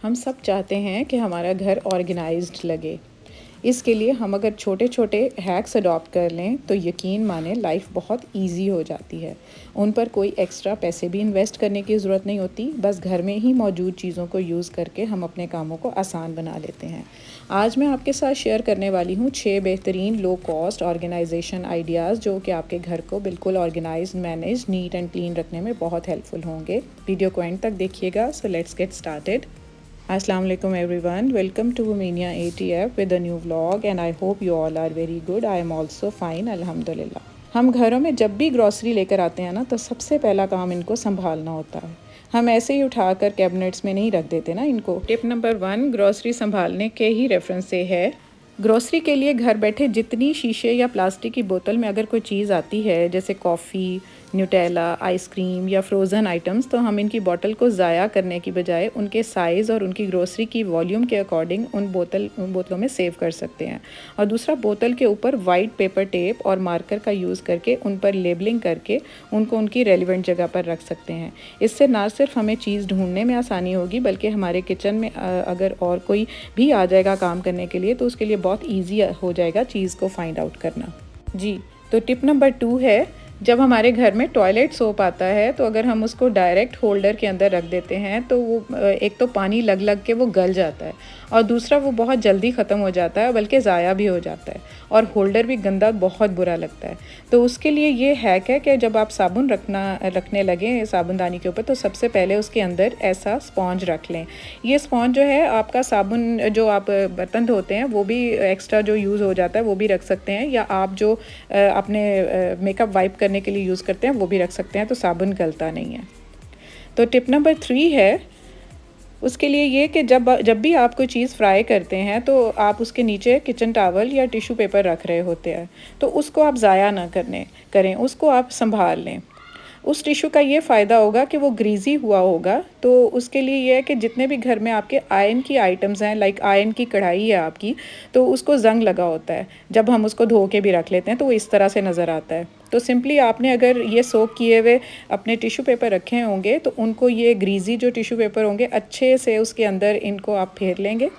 हम सब चाहते हैं कि हमारा घर ऑर्गेनाइज्ड लगे। इसके लिए हम अगर छोटे छोटे हैक्स अडॉप्ट कर लें तो यकीन माने लाइफ बहुत इजी हो जाती है। उन पर कोई एक्स्ट्रा पैसे भी इन्वेस्ट करने की ज़रूरत नहीं होती, बस घर में ही मौजूद चीज़ों को यूज़ करके हम अपने कामों को आसान बना लेते हैं। आज मैं आपके साथ शेयर करने वाली हूँ 6 बेहतरीन लो कॉस्ट ऑर्गेनाइजेशन आइडियाज़ जो कि आपके घर को बिल्कुल organise, manage, neat and clean रखने में बहुत हेल्पफुल होंगे। वीडियो को एंड तक देखिएगा। So let's get started. Assalamu alaikum everyone, welcome to Womania ATF with a new vlog and I hope you all are very good. I am also fine, alhamdulillah। हम घरों में जब भी grocery लेकर आते हैं ना तो सबसे पहला काम इनको संभालना होता है। हम ऐसे ही उठाकर कैबिनेट्स में नहीं रख देते ना इनको। टिप नंबर 1 ग्रॉसरी संभालने के ही रेफरेंस से है। ग्रॉसरी के लिए घर बैठे जितनी शीशे या प्लास्टिक की बोतल में अगर कोई चीज़ आती है जैसे कॉफ़ी, न्यूटेला, आइसक्रीम या फ्रोज़न आइटम्स, तो हम इनकी बोतल को ज़ाया करने की बजाय उनके साइज़ और उनकी ग्रोसरी की वॉल्यूम के अकॉर्डिंग उन बोतलों में सेव कर सकते हैं। और दूसरा, बोतल के ऊपर वाइट पेपर टेप और मार्कर का यूज़ करके उन पर लेबलिंग करके उनको उनकी रेलिवेंट जगह पर रख सकते हैं। इससे ना सिर्फ हमें चीज़ ढूंढने में आसानी होगी बल्कि हमारे किचन में अगर और कोई भी आ जाएगा काम करने के लिए तो उसके लिए बहुत ईजी हो जाएगा चीज़ को फाइंड आउट करना। जी, तो टिप नंबर 2 है, जब हमारे घर में टॉयलेट सोप आता है तो अगर हम उसको डायरेक्ट होल्डर के अंदर रख देते हैं तो वो एक तो पानी लग लग के वो गल जाता है और दूसरा वो बहुत जल्दी ख़त्म हो जाता है, बल्कि ज़ाया भी हो जाता है और होल्डर भी गंदा बहुत बुरा लगता है। तो उसके लिए ये हैक है कि जब आप साबुन रखने लगें साबुनदानी के ऊपर तो सबसे पहले उसके अंदर ऐसा स्पॉन्ज रख लें। ये स्पॉन्ज जो है आपका साबुन जो आप बर्तन धोते हैं वो भी एक्स्ट्रा जो यूज़ हो जाता है वो भी रख सकते हैं, या आप जो अपने मेकअप वाइप करने के लिए यूज़ करते हैं वो भी रख सकते हैं, तो साबुन गलता नहीं है। तो टिप नंबर 3 है उसके लिए ये कि जब भी आप कोई चीज़ फ्राई करते हैं तो आप उसके नीचे किचन टॉवल या टिश्यू पेपर रख रहे होते हैं, तो उसको आप ज़ाया ना करें, उसको आप संभाल लें। उस टिश्यू का ये फ़ायदा होगा कि वो ग्रीज़ी हुआ होगा, तो उसके लिए ये है कि जितने भी घर में आपके आयरन की आइटम्स हैं, लाइक आयरन की कढ़ाई है आपकी, तो उसको ज़ंग लगा होता है। जब हम उसको धो के भी रख लेते हैं तो वो इस तरह से नज़र आता है। तो सिंपली आपने अगर ये सोक किए हुए अपने टिश्यू पेपर रखे होंगे तो उनको ये ग्रीज़ी जो टिश्यू पेपर होंगे अच्छे से उसके अंदर इनको आप फेर लेंगे।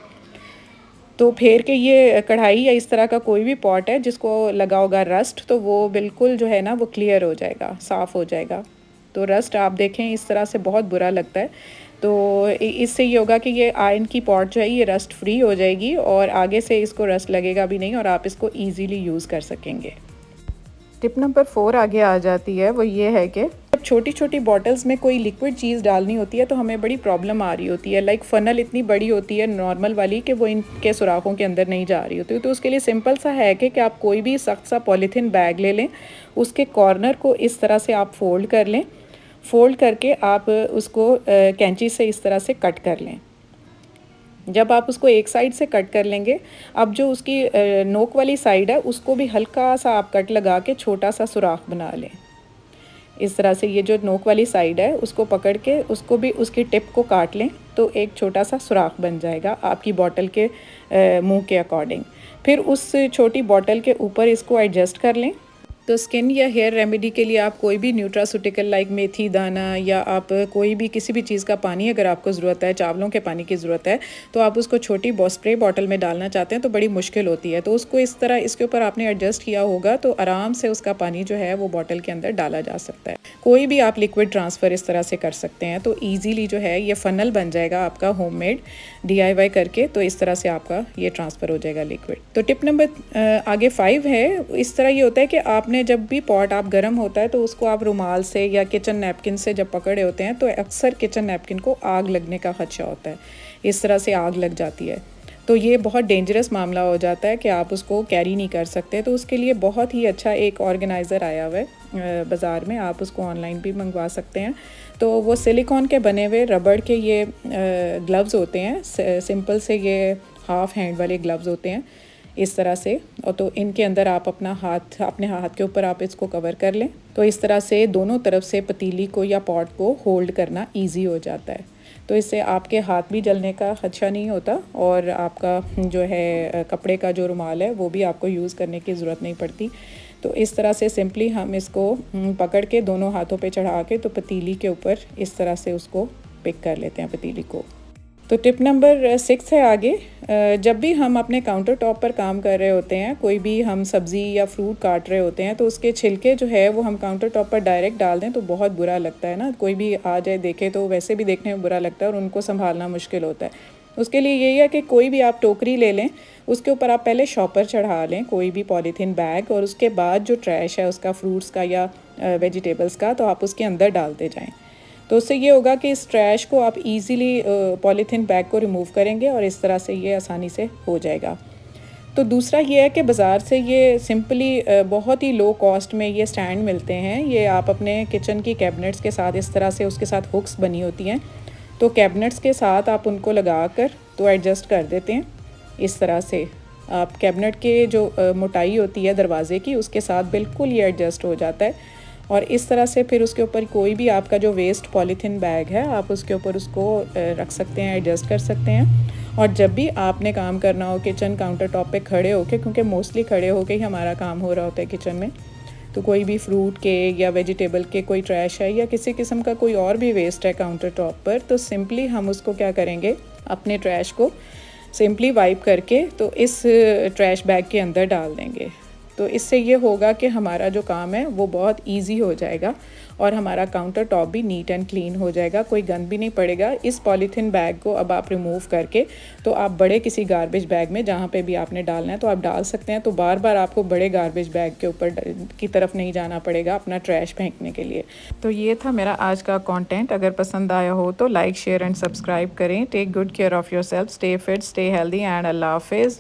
तो फेर के ये कढ़ाई या इस तरह का कोई भी पॉट है जिसको लगा होगा रस्ट, तो वो बिल्कुल जो है ना वो क्लियर हो जाएगा, साफ़ हो जाएगा। तो रस्ट आप देखें इस तरह से बहुत बुरा लगता है, तो इससे ये होगा कि ये आयरन की पॉट जो है ये रस्ट फ्री हो जाएगी और आगे से इसको रस्ट लगेगा भी नहीं और आप इसको ईज़िली यूज़ कर सकेंगे। टिप नंबर 4 आगे आ जाती है, वो ये है कि जब छोटी छोटी बॉटल्स में कोई लिक्विड चीज़ डालनी होती है तो हमें बड़ी प्रॉब्लम आ रही होती है। लाइक फ़नल इतनी बड़ी होती है नॉर्मल वाली कि वो इनके सुराखों के अंदर नहीं जा रही होती। तो उसके लिए सिंपल सा हैक है कि आप कोई भी सख्त सा पॉलीथीन बैग ले लें, उसके कॉर्नर को इस तरह से आप फोल्ड कर लें, फोल्ड करके आप उसको कैंची से इस तरह से कट कर लें। जब आप उसको एक साइड से कट कर लेंगे, अब जो उसकी नोक वाली साइड है उसको भी हल्का सा आप कट लगा के छोटा सा सुराख बना लें। इस तरह से ये जो नोक वाली साइड है उसको पकड़ के उसको भी उसकी टिप को काट लें तो एक छोटा सा सुराख बन जाएगा आपकी बॉटल के मुंह के अकॉर्डिंग। फिर उस छोटी बॉटल के ऊपर इसको एडजस्ट कर लें। तो स्किन या हेयर रेमेडी के लिए आप कोई भी न्यूट्रास्यूटिकल लाइक मेथी दाना या आप कोई भी किसी भी चीज़ का पानी अगर आपको ज़रूरत है, चावलों के पानी की ज़रूरत है, तो आप उसको छोटी स्प्रे बॉटल में डालना चाहते हैं तो बड़ी मुश्किल होती है, तो उसको इस तरह इसके ऊपर आपने एडजस्ट किया होगा तो आराम से उसका पानी जो है वो बॉटल के अंदर डाला जा सकता है। कोई भी आप लिक्विड ट्रांसफ़र इस तरह से कर सकते हैं, तो ईजीली जो है ये फ़नल बन जाएगा आपका होममेड DIY करके, तो इस तरह से आपका ये ट्रांसफ़र हो जाएगा लिक्विड। तो टिप नंबर आगे 5 है, इस तरह ये होता है कि आपने जब भी पॉट आप गर्म होता है तो उसको आप रुमाल से या किचन नैपकिन से जब पकड़े होते हैं तो अक्सर किचन नैपकिन को आग लगने का खदशा होता है, इस तरह से आग लग जाती है, तो ये बहुत डेंजरस मामला हो जाता है कि आप उसको कैरी नहीं कर सकते। तो उसके लिए बहुत ही अच्छा एक ऑर्गेनाइज़र आया हुआ है बाज़ार में, आप उसको ऑनलाइन भी मंगवा सकते हैं। तो वो सिलिकॉन के बने हुए रबड़ के ये ग्लव्स होते हैं, सिंपल से ये हाफ हैंड वाले ग्लव्स होते हैं इस तरह से, और तो इनके अंदर आप अपने हाथ के ऊपर आप इसको कवर कर लें, तो इस तरह से दोनों तरफ से पतीली को या पॉट को होल्ड करना इजी हो जाता है। तो इससे आपके हाथ भी जलने का खदशा नहीं होता और आपका जो है कपड़े का जो रुमाल है वो भी आपको यूज़ करने की ज़रूरत नहीं पड़ती। तो इस तरह से सिंपली हम इसको पकड़ के दोनों हाथों पे चढ़ा के तो पतीली के ऊपर इस तरह से उसको पिक कर लेते हैं पतीली को। तो टिप नंबर 6 है आगे। जब भी हम अपने काउंटर टॉप पर काम कर रहे होते हैं, कोई भी हम सब्ज़ी या फ्रूट काट रहे होते हैं, तो उसके छिलके जो है वो हम काउंटर टॉप पर डायरेक्ट डाल दें तो बहुत बुरा लगता है ना। कोई भी आ जाए देखे तो वैसे भी देखने में बुरा लगता है और उनको संभालना मुश्किल होता है। उसके लिए यही है कि कोई भी आप टोकरी ले लें, उसके ऊपर आप पहले शॉपर चढ़ा लें, कोई भी पॉलीथीन बैग, और उसके बाद जो ट्रैश है उसका, फ्रूट्स का या वेजिटेबल्स का, तो आप उसके अंदर डालते जाएँ। तो उससे ये होगा कि इस ट्रैश को आप इजीली पॉलीथीन बैग को रिमूव करेंगे और इस तरह से ये आसानी से हो जाएगा। तो दूसरा ये है कि बाज़ार से ये सिंपली बहुत ही लो कॉस्ट में ये स्टैंड मिलते हैं। ये आप अपने किचन की कैबिनेट्स के साथ इस तरह से, उसके साथ हुक्स बनी होती हैं, तो कैबिनेट्स के साथ आप उनको लगा कर तो एडजस्ट कर देते हैं। इस तरह से आप कैबिनेट के जो मोटाई होती है दरवाज़े की, उसके साथ बिल्कुल ये एडजस्ट हो जाता है। और इस तरह से फिर उसके ऊपर कोई भी आपका जो वेस्ट पॉलीथीन बैग है, आप उसके ऊपर उसको रख सकते हैं, एडजस्ट कर सकते हैं। और जब भी आपने काम करना हो किचन काउंटर टॉप पे खड़े होके, क्योंकि मोस्टली खड़े होके ही हमारा काम हो रहा होता है किचन में, तो कोई भी फ्रूट के या वेजिटेबल के कोई ट्रैश है या किसी किस्म का कोई और भी वेस्ट है काउंटर टॉप पर, तो सिंपली हम उसको क्या करेंगे, अपने ट्रैश को सिंपली वाइप करके तो इस ट्रैश बैग के अंदर डाल देंगे। तो इससे ये होगा कि हमारा जो काम है वो बहुत इजी हो जाएगा और हमारा काउंटर टॉप भी नीट एंड क्लीन हो जाएगा, कोई गंद भी नहीं पड़ेगा। इस पॉलीथीन बैग को अब आप रिमूव करके तो आप बड़े किसी गार्बेज बैग में, जहाँ पे भी आपने डालना है तो आप डाल सकते हैं। तो बार बार आपको बड़े गार्बेज बैग के ऊपर की तरफ नहीं जाना पड़ेगा अपना ट्रैश फेंकने के लिए। तो ये था मेरा आज का कंटेंट। अगर पसंद आया हो तो लाइक, शेयर एंड सब्सक्राइब करें। Take good care of yourself, stay fit, stay healthy and Allah हाफिज़।